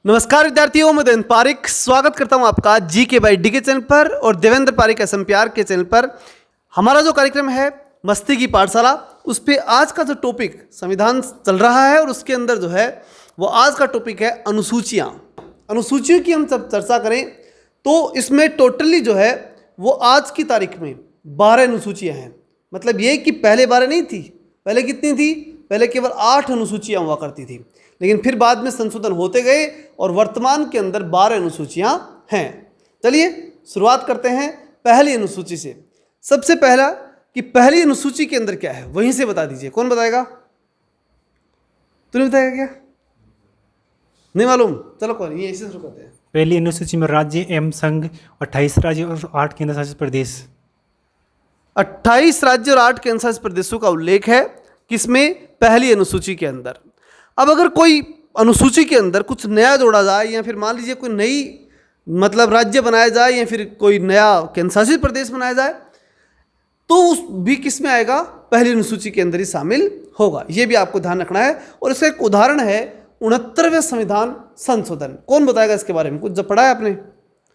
नमस्कार विद्यार्थियों, मैं देवेंद्र पारिक स्वागत करता हूं आपका जी के बाई डी के चैनल पर और देवेंद्र पारिक एसएमपीआर के चैनल पर। हमारा जो कार्यक्रम है मस्ती की पाठशाला, उस पर आज का जो टॉपिक संविधान चल रहा है और उसके अंदर जो है वो आज का टॉपिक है अनुसूचियाँ। अनुसूचियों की हम जब चर्चा करें तो इसमें टोटली जो है वो आज की तारीख में 12 अनुसूचियाँ हैं। मतलब ये कि पहले 12 नहीं थी, पहले कितनी थी? पहले केवल 8 अनुसूचियाँ हुआ करती थी, लेकिन फिर बाद में संशोधन होते गए और वर्तमान के अंदर 12 अनुसूचियाँ हैं। चलिए शुरुआत करते हैं पहली अनुसूची से। सबसे पहला कि पहली अनुसूची के अंदर क्या है वहीं से बता दीजिए। कौन बताएगा? तूने बताएगा क्या? नहीं मालूम? चलो कोई नहीं, इसे शुरू करते हैं। पहली अनुसूची में राज्य एवं संघ 28 राज्य और 8 केंद्र शासित प्रदेश। 28 राज्य और 8 केंद्र शासित प्रदेशों का उल्लेख है किसमें? पहली अनुसूची के अंदर। अब अगर कोई अनुसूची के अंदर कुछ नया जोड़ा जाए या फिर मान लीजिए कोई नई मतलब राज्य बनाया जाए या फिर कोई नया केंद्र शासित प्रदेश बनाया जाए तो उस भी किस में आएगा? पहली अनुसूची के अंदर ही शामिल होगा। ये भी आपको ध्यान रखना है। और इसका एक उदाहरण है 69वें संविधान संशोधन। कौन बताएगा इसके बारे में? कुछ जब पढ़ा है आपने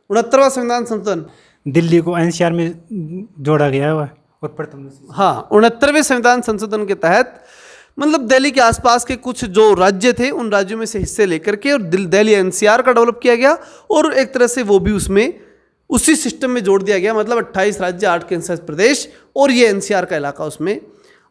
69वां संविधान संशोधन? दिल्ली को एनसीआर में जोड़ा गया है और प्रथम। हाँ, 69वें संविधान संशोधन के तहत मतलब दिल्ली के आसपास के कुछ जो राज्य थे उन राज्यों में से हिस्से लेकर के और दिल्ली एनसीआर का डेवलप किया गया और एक तरह से वो भी उसमें उसी सिस्टम में जोड़ दिया गया। मतलब 28 राज्य 8 केंद्र शासित प्रदेश और ये एनसीआर का इलाका उसमें।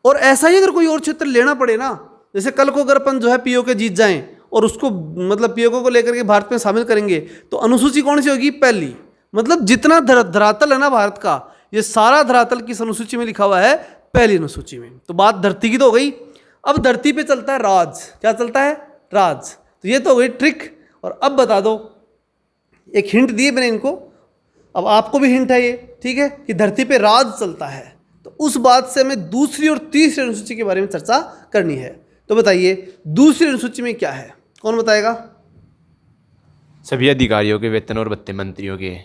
और ऐसा ही अगर कोई और क्षेत्र लेना पड़े ना, जैसे कल को अगर अपन जो है पीओके जीत जाएं और उसको मतलब पीओके को लेकर के भारत में शामिल करेंगे तो अनुसूची कौन सी होगी? पहली। मतलब जितना धरातल है ना भारत का, ये सारा धरातल किस अनुसूची में लिखा हुआ है? पहली अनुसूची में। तो बात धरती की तो हो गई। अब धरती पे चलता है राज। क्या चलता है? राज। तो ये तो हो गई ट्रिक। और अब बता दो, एक हिंट दिए मैंने इनको, अब आपको भी हिंट है ये, ठीक है, कि धरती पे राज चलता है। तो उस बात से हमें दूसरी और तीसरी अनुसूची के बारे में चर्चा करनी है। तो बताइए दूसरी अनुसूची में क्या है? कौन बताएगा? सभी अधिकारियों के वेतन और भत्ते मंत्रियों के।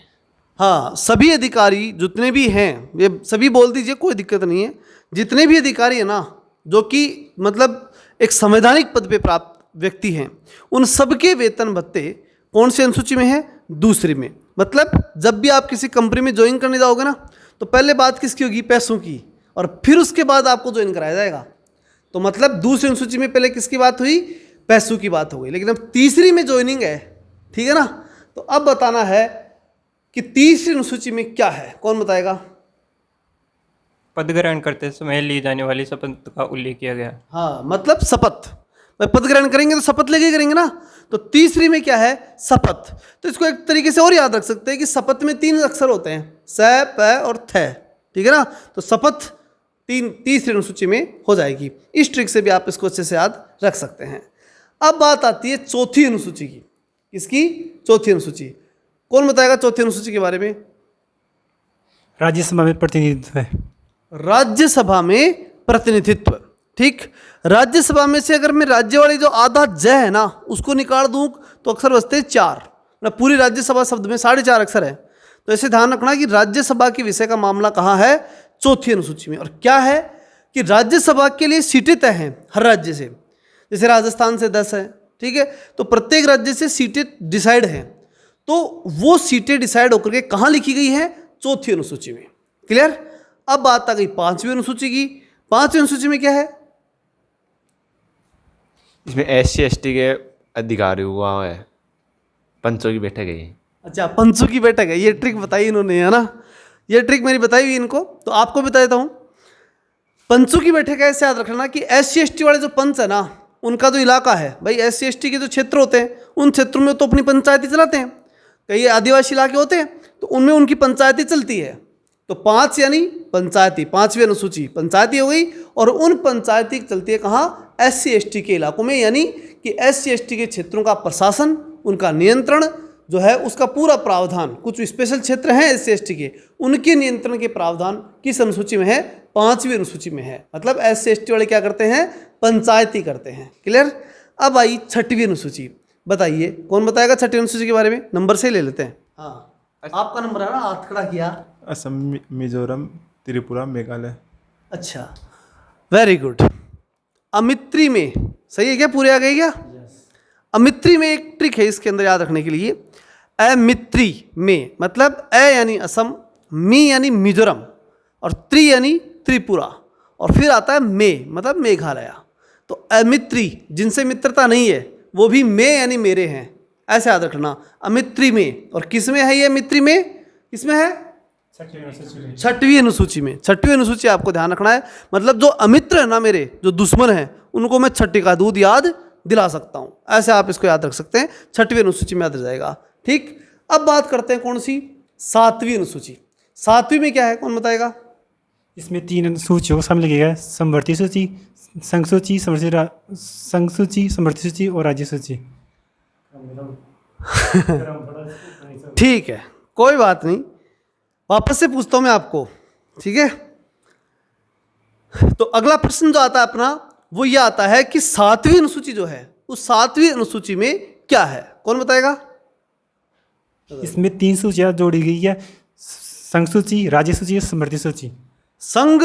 हाँ, सभी अधिकारी जितने भी हैं, ये सभी बोल दीजिए, कोई दिक्कत नहीं है। जितने भी अधिकारी है ना जो कि मतलब एक संवैधानिक पद पे प्राप्त व्यक्ति हैं, उन सबके वेतन भत्ते कौन सी अनुसूची में है? दूसरी में। मतलब जब भी आप किसी कंपनी में ज्वाइन करने जाओगे ना तो पहले बात किसकी होगी? पैसों की। और फिर उसके बाद आपको ज्वाइन कराया जाएगा। तो मतलब दूसरी अनुसूची में पहले किसकी बात हुई? पैसों की बात हो गई। लेकिन अब तीसरी में ज्वाइनिंग है, ठीक है ना? तो अब बताना है कि तीसरी अनुसूची में क्या है। कौन बताएगा? पद ग्रहण करते समय ली जाने वाली शपथ का उल्लेख किया गया। हाँ, मतलब शपथ। पद ग्रहण करेंगे तो शपथ लेके करेंगे ना। तो तीसरी में क्या है? शपथ। तो इसको एक तरीके से और याद रख सकते हैं कि शपथ में 3 अक्षर होते हैं, स, प और थ, ठीक है ना? तो शपथ तीसरी अनुसूची में हो जाएगी। इस ट्रिक से भी आप इसको अच्छे से याद रख सकते हैं। अब बात आती है चौथी अनुसूची की। किसकी? चौथी अनुसूची। कौन बताएगा चौथी अनुसूची के बारे में? राज्यसभा में प्रतिनिधित्व है। राज्यसभा में प्रतिनिधित्व, ठीक। राज्यसभा में से अगर मैं राज्य वाली जो आधा ज है ना उसको निकाल दूं तो अक्षर बचते हैं 4। मतलब पूरी राज्यसभा शब्द में 4.5 अक्षर है। तो ऐसे ध्यान रखना कि राज्यसभा के विषय का मामला कहाँ है? चौथी अनुसूची में। और क्या है कि राज्यसभा के लिए सीटें तय हैं हर राज्य से। जैसे राजस्थान से 10 है, ठीक है, तो प्रत्येक राज्य से सीटें डिसाइड हैं। तो वो सीटें डिसाइड होकर के कहाँ लिखी गई है? चौथी अनुसूची में। क्लियर? अब बात आ गई 5वीं अनुसूची की। 5वीं अनुसूची में क्या है? इसमें SC ST के अधिकारी हुआ है, पंचों की बैठक है। अच्छा, पंचों की बैठक है। ये ट्रिक बताई इन्होंने, है ना? ये ट्रिक मेरी बताई हुई इनको, तो आपको बता देता हूँ। पंचों की बैठक ऐसे याद रखना कि SC ST वाले जो पंच है ना उनका जो इलाका है, भाई SC ST के जो क्षेत्र होते हैं उन क्षेत्रों में तो अपनी पंचायती चलाते हैं। कई आदिवासी इलाके होते हैं तो उनमें उनकी पंचायती चलती है। तो 5 यानी पंचायती, 5वीं अनुसूची पंचायती हो गई। और उन पंचायती चलती है कहाँ? SC ST के इलाकों में। यानी कि SC ST के क्षेत्रों का प्रशासन, उनका नियंत्रण जो है उसका पूरा प्रावधान, कुछ स्पेशल क्षेत्र हैं SC ST के, उनके नियंत्रण के प्रावधान किस अनुसूची में है? 5वीं अनुसूची में है। मतलब SC ST वाले क्या करते हैं? पंचायती करते हैं। क्लियर? अब आई 6वीं अनुसूची। बताइए कौन बताएगा 6वीं अनुसूची के बारे में? नंबर से ले लेते हैं। हाँ, आपका नंबर है ना, हाथ खड़ा किया। असम, मिजोरम, त्रिपुरा, मेघालय। अच्छा, वेरी गुड। अमित्री में सही है क्या? पूरे आ गए क्या? अमित्री में एक ट्रिक है इसके अंदर याद रखने के लिए। अमित्री में मतलब अ यानी असम, मी यानी मिजोरम और त्रि यानी त्रिपुरा और फिर आता है मे मतलब मेघालय। तो अमित्री जिनसे मित्रता नहीं है वो भी मे यानी मेरे हैं, ऐसे याद रखना। अमित्री में, और किस में है ये अमित्री में, किसमें है? छठवीं अनुसूची में। छठवीं अनुसूची आपको ध्यान रखना है, मतलब जो अमित्र है ना मेरे, जो दुश्मन है, उनको मैं छठी का दूध याद दिला सकता हूँ, ऐसे आप इसको याद रख सकते हैं। छठवीं अनुसूची में याद रह जाएगा। ठीक, अब बात करते हैं कौन सी? सातवीं अनुसूची। सातवीं में क्या है, कौन बताएगा? इसमें 3 सूचियों को शामिल किया गया है: समवर्ती सूची, संघ सूची, संघ सूची, समवर्ती सूची और राज्य सूची। ठीक है, कोई बात नहीं, वापस से पूछता हूं मैं आपको, ठीक है? तो अगला प्रश्न जो आता है अपना वो ये आता है कि सातवीं अनुसूची जो है उस सातवीं अनुसूची में क्या है, कौन बताएगा? इसमें 3 सूचियाँ जोड़ी गई है: संघ सूची, राज्य सूची और समवर्ती सूची। संघ,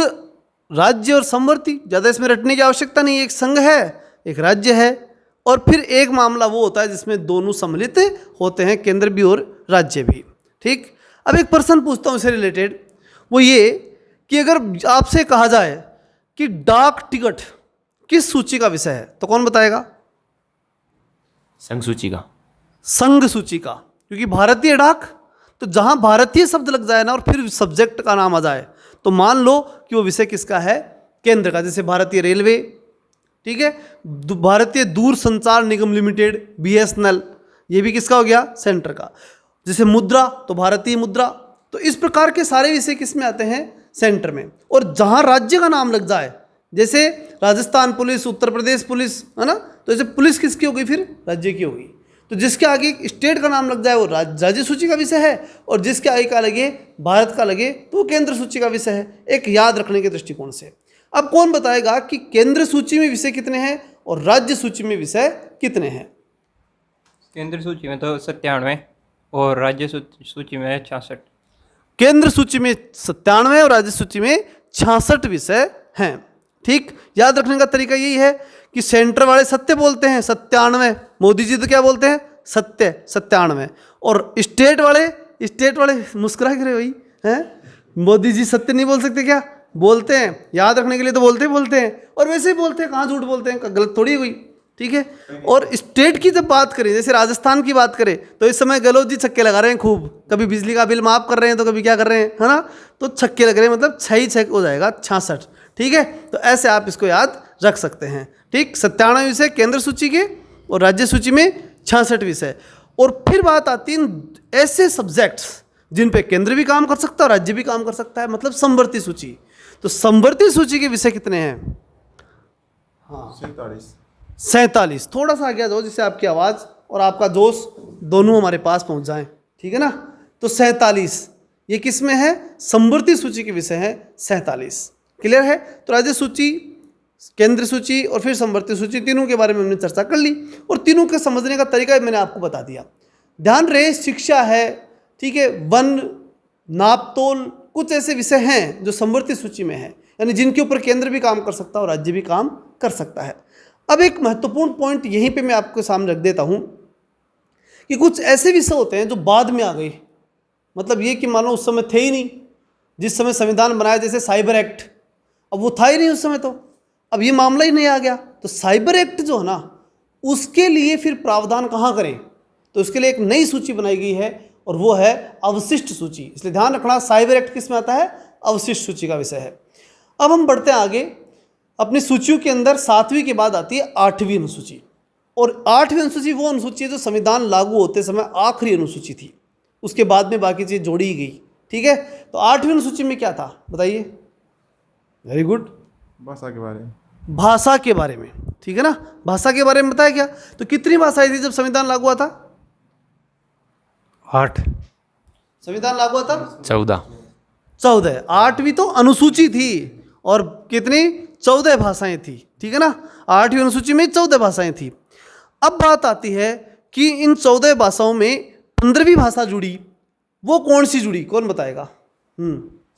राज्य और समवर्ती, ज़्यादा इसमें रटने की आवश्यकता नहीं है। एक संघ है, एक राज्य है, और फिर एक मामला वो होता है जिसमें दोनों सम्मिलित होते हैं, केंद्र भी और राज्य भी। ठीक, अब एक प्रश्न पूछता हूँ इससे रिलेटेड, वो ये कि अगर आपसे कहा जाए कि डाक टिकट किस सूची का विषय है, तो कौन बताएगा? संघ सूची का। संघ सूची का, क्योंकि भारतीय डाक, तो जहां भारतीय शब्द लग जाए ना और फिर सब्जेक्ट का नाम आ जाए तो मान लो कि वो विषय किसका है? केंद्र का। जैसे भारतीय रेलवे, ठीक है, भारतीय दूरसंचार निगम लिमिटेड BSNL, ये भी किसका हो गया? सेंटर का। जैसे मुद्रा, तो भारतीय मुद्रा। तो इस प्रकार के सारे विषय किस में आते हैं? सेंटर में। और जहां राज्य का नाम लग जाए, जैसे राजस्थान पुलिस, उत्तर प्रदेश पुलिस, है ना, तो जैसे पुलिस किसकी हो गई? फिर राज्य की हो गई। तो जिसके आगे स्टेट का नाम लग जाए वो राज्य सूची का विषय है, और जिसके आगे का लगे, भारत का लगे, तो वो केंद्र सूची का विषय है, एक याद रखने के दृष्टिकोण से। अब कौन बताएगा कि केंद्र सूची में विषय कितने हैं और राज्य सूची में विषय कितने हैं? केंद्र सूची में तो 97 और राज्य सूची में 66। केंद्र सूची में 97 और राज्य सूची में 66 विषय हैं। ठीक, याद रखने का तरीका यही है कि सेंटर वाले सत्य बोलते हैं 97, मोदी जी तो क्या बोलते हैं? सत्य 97। और स्टेट वाले मुस्कुरा के रहे भाई हैं, मोदी जी सत्य नहीं बोल सकते क्या? बोलते हैं, याद रखने के लिए तो बोलते हैं, और वैसे ही बोलते हैं, कहाँ झूठ बोलते हैं, गलत थोड़ी हुई। ठीक है, और स्टेट की जब बात करें, जैसे राजस्थान की बात करें, तो इस समय गहलोत जी छक्के लगा रहे हैं खूब, कभी बिजली का बिल माफ कर रहे हैं तो कभी क्या कर रहे हैं, है ना, तो छक्के लग रहे हैं, मतलब 6 हो जाएगा 66। ठीक है, तो ऐसे आप इसको याद रख सकते हैं। ठीक, 97 विषय केंद्र सूची के और राज्य सूची में 66 विषय। और फिर बात आती है ऐसे सब्जेक्ट्स जिन पे केंद्र भी काम कर सकता है और राज्य भी काम कर सकता है, मतलब समवर्ती सूची। तो समवर्ती सूची के विषय कितने हैं? 47। थोड़ा सा आगे आ जाओ जिससे आपकी आवाज़ और आपका जोश दोनों हमारे पास पहुंच जाएं, ठीक है ना। तो 47 ये किस में है? समवर्ती सूची के विषय है 47। क्लियर है? तो राज्य सूची, केंद्र सूची और फिर समवर्ती सूची, तीनों के बारे में हमने चर्चा कर ली और तीनों के समझने का तरीका मैंने आपको बता दिया। ध्यान रहे, शिक्षा है, ठीक है, वन, नापतोल, कुछ ऐसे विषय हैं जो समवर्ती सूची में है, यानी जिनके ऊपर केंद्र भी काम कर सकता है और राज्य भी काम कर सकता है। अब एक महत्वपूर्ण पॉइंट यहीं पे मैं आपके सामने रख देता हूं कि कुछ ऐसे विषय होते हैं जो बाद में आ गए, मतलब ये कि मानो उस समय थे ही नहीं, जिस समय संविधान बनाया, जैसे साइबर एक्ट, अब वो था ही नहीं उस समय, तो अब ये मामला ही नहीं आ गया। तो साइबर एक्ट जो है ना, उसके लिए फिर प्रावधान कहाँ करें? तो उसके लिए एक नई सूची बनाई गई है और वो है अवशिष्ट सूची। इसलिए ध्यान रखना, साइबर एक्ट किस में आता है? अवशिष्ट सूची का विषय है। अब हम बढ़ते हैं आगे अपनी सूचियों के अंदर। 7वीं के बाद आती है 8वीं अनुसूची, और 8वीं अनुसूची वो अनुसूची है जो संविधान लागू होते समय आखिरी अनुसूची थी, उसके बाद में बाकी चीज़ जोड़ी ही गई। ठीक है, तो 8वीं अनुसूची में क्या था बताइए? वेरी गुड, भाषा के बारे में। भाषा के बारे में, ठीक है ना, भाषा के बारे में बताया क्या? तो कितनी भाषाएं थी जब संविधान लागू हुआ था? 8। संविधान लागू हुआ था 14। 8वीं तो अनुसूची थी और कितनी? 14 भाषाएं थी। ठीक है ना, 8वीं अनुसूची में 14 भाषाएं थी। अब बात आती है कि इन 14 भाषाओं में 15वीं भाषा जुड़ी, वो कौन सी जुड़ी, कौन बताएगा?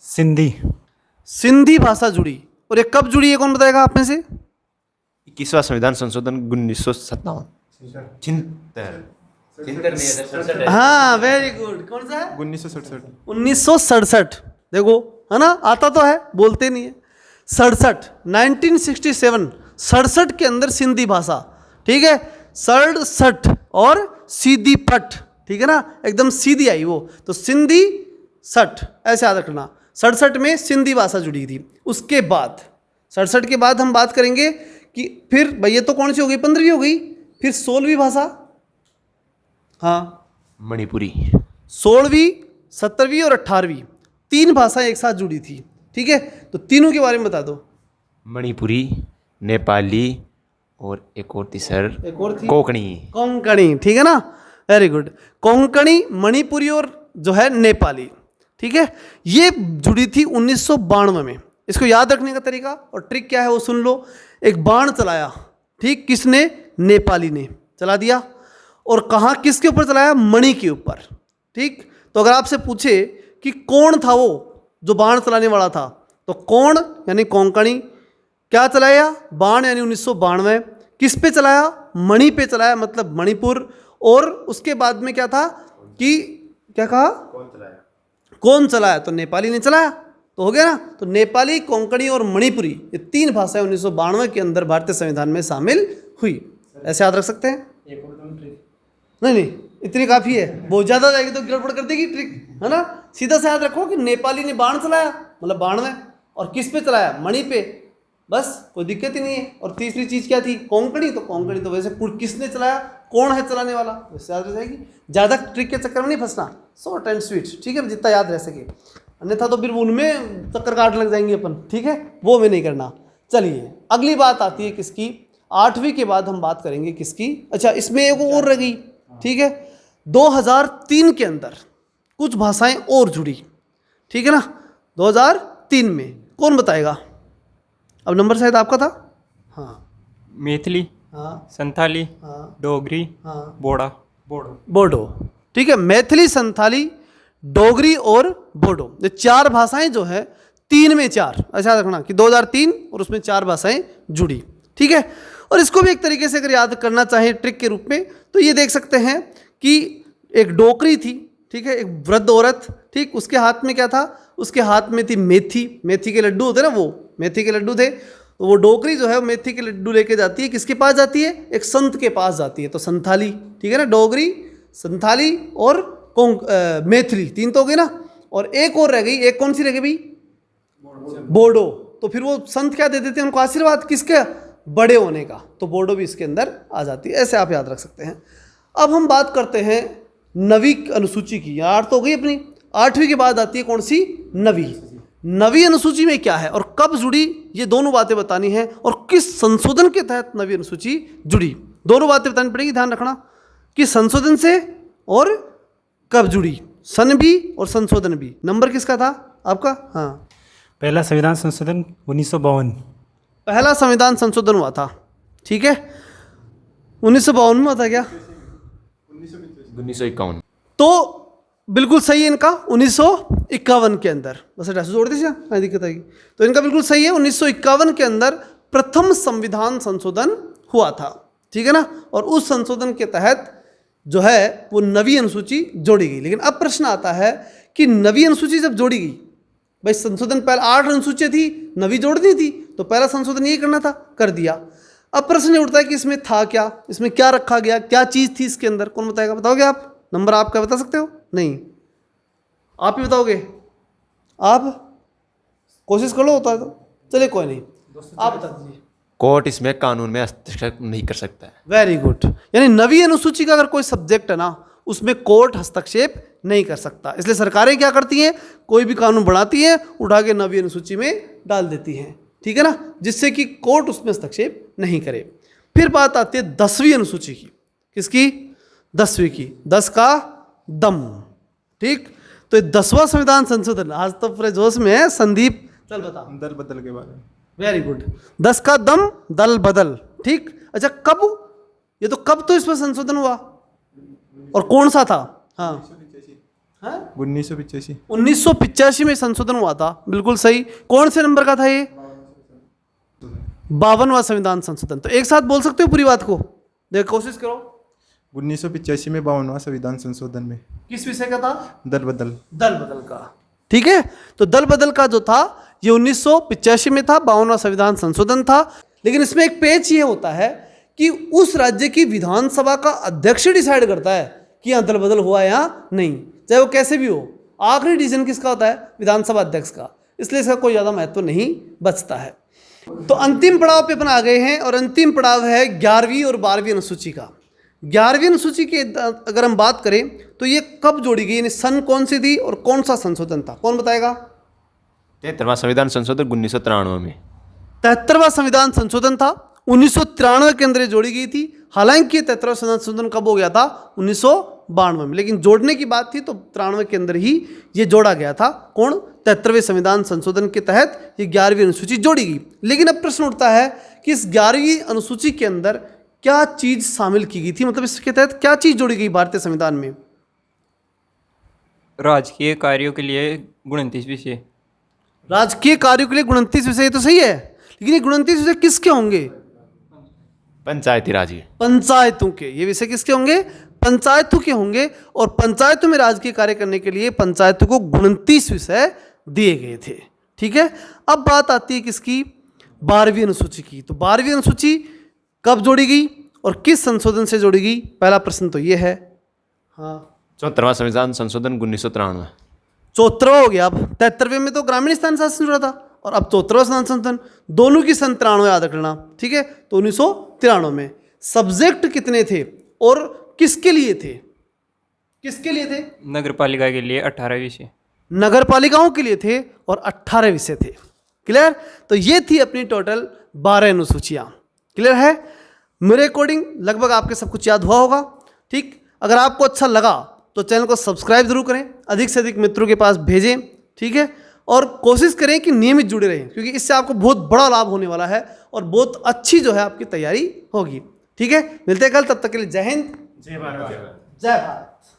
सिंधी। सिंधी भाषा जुड़ी, और ये कब जुड़ी है, कौन बताएगा आप में से? 21वां संविधान संशोधन 1957। छिहत्तर हाँ वेरी गुड, कौन सा है? 1967। 1967। देखो है ना, आता तो है, बोलते नहीं है। 67 1967, 67 के अंदर सिंधी भाषा, ठीक है, 67 और सीधी पट, ठीक है ना, एकदम सीधी आई वो, तो सिंधी सठ ऐसे याद रखना। 67 में सिंधी भाषा जुड़ी थी। उसके बाद 67 के बाद हम बात करेंगे कि फिर भाई ये तो कौन सी हो गई, 15वीं हो गई, फिर 16वीं भाषा, हाँ मणिपुरी 16वीं 17वीं और 18वीं, 3 भाषाएं एक साथ जुड़ी थी, ठीक है, तो तीनों के बारे में बता दो। मणिपुरी, नेपाली और एक और थी सर, एक और थी कोंकणी। कोंकणी, ठीक है ना, वेरी गुड। कोंकणी, मणिपुरी और जो है नेपाली, ठीक है, ये जुड़ी थी 1992 में। इसको याद रखने का तरीका और ट्रिक क्या है वो सुन लो। एक बाण चलाया, ठीक, किसने? नेपाली ने चला दिया। और कहाँ, किसके ऊपर चलाया? मणि के ऊपर, ठीक। तो अगर आपसे पूछे कि कौन था वो जो बाण चलाने वाला था, तो कौन यानी कोंकणी, क्या चलाया? बाण यानी 1992। किस पे चलाया? मणि पे चलाया, मतलब मणिपुर। और उसके बाद में क्या था कि क्या कहा? कौन चलाया? तो नेपाली ने चलाया, तो हो गया ना। तो नेपाली, कोंकणी और मणिपुरी, ये 3 भाषाएं 1992 के अंदर भारतीय संविधान में शामिल हुई। ऐसे याद रख सकते हैं। नहीं, इतनी काफ़ी है, बहुत ज़्यादा जाएगी तो गड़बड़ कर देगी ट्रिक, है ना। सीधा सा याद रखो कि नेपाली ने बाण चलाया, मतलब 92, और किस पे चलाया? मणि पे, बस कोई दिक्कत ही नहीं है। और तीसरी चीज़ क्या थी? कोंकणी। तो कोंकणी तो वैसे किसने चलाया, कौन है चलाने वाला, वैसे याद रह जाएगी। ज़्यादा ट्रिक के चक्कर में नहीं फंसना, शॉर्ट एंड स्वीट, ठीक है, जितना याद रह सके, अन्यथा तो फिर उनमें चक्कर काट लग जाएंगे अपन, ठीक है, वो हमें नहीं करना। चलिए अगली बात आती है किसकी? 8वीं के बाद हम बात करेंगे किसकी? अच्छा, इसमें एक और रह गई, ठीक है, 2003 के अंदर कुछ भाषाएं और जुड़ी, ठीक है ना, 2003 में। कौन बताएगा? अब नंबर शायद आपका था। हाँ, मैथिली, हाँ, संथाली, हाँ, डोगरी, हाँ, बोड़ा, बोडो, ठीक है, मैथिली, संथाली, डोगरी और बोडो, ये 4 भाषाएं जो है 3 में 4, ऐसा रखना कि 2003 और उसमें 4 भाषाएं जुड़ी, ठीक है। और इसको भी एक तरीके से अगर याद करना चाहें ट्रिक के रूप में, तो ये देख सकते हैं कि एक डोकरी थी, ठीक है, एक वृद्ध औरत, ठीक, उसके हाथ में क्या था? उसके हाथ में थी मेथी, मेथी के लड्डू होते ना, वो मेथी के लड्डू थे। तो वो डोकरी जो है वो मेथी के लड्डू लेके जाती है, किसके पास जाती है? एक संत के पास जाती है, तो संथाली, ठीक है ना, डोगरी, संथाली और मैथिली, 3 तो हो गई ना। और एक और रह गई, एक कौन सी रह गई भाई? बोडो। तो फिर वो संत क्या दे देते हैं उनको? आशीर्वाद, किसके? बड़े होने का, तो बोडो भी इसके अंदर आ जाती है, ऐसे आप याद रख सकते हैं। अब हम बात करते हैं 9वीं अनुसूची की। 8 तो हो गई अपनी, 8वीं के बाद आती है कौन सी? 9वीं। 9वीं अनुसूची में क्या है और कब जुड़ी, ये दोनों बातें बतानी है। और किस संशोधन के तहत 9वीं अनुसूची जुड़ी, दोनों बातें बतानी पड़ेगी, ध्यान रखना कि संशोधन से और कब जुड़ी, सन भी और संशोधन भी। नंबर किसका था आपका? हाँ, पहला संविधान संशोधन 1952। पहला संविधान संशोधन हुआ था, ठीक है, 1952 में होता क्या? 1951। तो बिल्कुल सही है इनका, 1951 के अंदर, बस ऐसे जोड़ दीजिए, नहीं दिक्कत आएगी। तो इनका बिल्कुल सही है, 1951 के अंदर प्रथम संविधान संशोधन हुआ था, ठीक है ना। और उस संशोधन के तहत जो है वो 9वीं अनुसूची जोड़ी गई। लेकिन अब प्रश्न आता है कि 9वीं अनुसूची जब जोड़ी गई, भाई संशोधन पहले 8 अनुसूचियाँ थी, 9वीं जोड़नी थी, तो पहला संशोधन यही करना था, कर दिया। अब प्रश्न ये उठता है कि इसमें था क्या, इसमें क्या रखा गया, क्या चीज़ थी इसके अंदर, कौन बताएगा? बताओगे आप? नंबर आप क्या बता सकते हो? नहीं, आप ही बताओगे? आप कोशिश कर लो, होता है तो चलिए, कोई नहीं, आप बता दीजिए। कोर्ट इसमें कानून में हस्तक्षेप नहीं कर सकता है। वेरी गुड, यानी 9वीं अनुसूची का अगर कोई सब्जेक्ट है ना, उसमें कोर्ट हस्तक्षेप नहीं कर सकता। इसलिए सरकारें क्या करती हैं? कोई भी कानून बनाती हैं, उठा के 9वीं अनुसूची में डाल देती हैं, ठीक है ना, जिससे कि कोर्ट उसमें हस्तक्षेप नहीं करे। फिर बात आती है 10वीं अनुसूची की। किसकी? 10वीं की, 10 का दम, ठीक। तो 10वां संविधान संशोधन, आज तो पूरे जोश में है। संदीप, चल बता। दल बदल के बारे में। वेरी गुड, 10 का दम, दल बदल, ठीक। अच्छा, कब? ये तो कब तो इसमें संशोधन हुआ और कौन सा था? हाँ, 1985। 1985 में संशोधन हुआ था, बिल्कुल सही। कौन से नंबर का था ये? 52वां संविधान संशोधन। तो एक साथ बोल सकते हो पूरी बात को? देख कोशिश करो। 1985 में 52वां संविधान संशोधन में किस विषय का था? दल बदल। दल बदल का। ठीक है, तो दल बदल का जो था ये 1985 में था, 52वां संविधान संशोधन था। लेकिन इसमें एक पेच ये होता है कि उस राज्य की विधानसभा का अध्यक्ष डिसाइड करता है कि यहाँ दल बदल हुआ या नहीं, चाहे वो कैसे भी हो। आखिरी डिसीजन किसका होता है? विधानसभा अध्यक्ष का। इसलिए इसका कोई ज़्यादा महत्व नहीं बचता है। तो अंतिम पड़ाव पे अपन आ गए हैं और अंतिम पड़ाव है 11वीं और 12वीं अनुसूची का। 11वीं अनुसूची की अगर हम बात करें तो ये कब जोड़ी गई, यानी सन कौन सी थी और कौन सा संशोधन था? कौन बताएगा? 73वां संविधान संशोधन 1993 में। 73वां संविधान संशोधन था, 1993 के अंदर ये जोड़ी गई थी। हालांकि 73वां संविधान संशोधन कब हो गया था? 1992 में, लेकिन जोड़ने की बात थी तो 93 के अंदर ही ये जोड़ा गया था। कौन? 73वें संविधान संशोधन के तहत ये 11वीं अनुसूची जोड़ी गई। लेकिन अब प्रश्न उठता है कि इस 11वीं अनुसूची के अंदर क्या चीज शामिल की गई थी, मतलब इसके तहत क्या चीज जोड़ी गई भारतीय संविधान में? राजकीय कार्यों के लिए 29 विषय। राजकीय कार्यों के लिए 29 विषय, तो सही है, लेकिन ये 29 विषय किसके होंगे? पंचायती राज के। पंचायतों के। ये विषय किसके होंगे? पंचायतों के होंगे। और पंचायतों में राजकीय कार्य करने के लिए पंचायतों को 29 विषय दिए गए थे। ठीक है, अब बात आती है किसकी? 12वीं अनुसूची की। तो 12वीं अनुसूची कब जोड़ी गई और किस संशोधन से जोड़ी गई? पहला प्रश्न तो ये है। हाँ, 74वां संविधान संशोधन 1993। 74वां हो गया। अब 73वें में तो ग्रामीण स्थान शासन जुड़ा था और अब 74वां संविधान संशोधन, दोनों की सन 93 याद रखना। ठीक है, तो 1993 में सब्जेक्ट कितने थे और किसके लिए थे? किसके लिए थे? नगर पालिका के लिए 18 विषय। नगर पालिकाओं के लिए थे और 18 विषय थे। क्लियर? तो ये थी अपनी टोटल 12 अनुसूचियाँ। क्लियर है? मेरे अकॉर्डिंग लगभग आपके सब कुछ याद हुआ होगा। ठीक, अगर आपको अच्छा लगा तो चैनल को सब्सक्राइब जरूर करें, अधिक से अधिक मित्रों के पास भेजें। ठीक है, और कोशिश करें कि नियमित जुड़े रहें, क्योंकि इससे आपको बहुत बड़ा लाभ होने वाला है और बहुत अच्छी जो है आपकी तैयारी होगी। ठीक है, मिलते हैं कल, तब तक के लिए जय हिंद, जय भारत।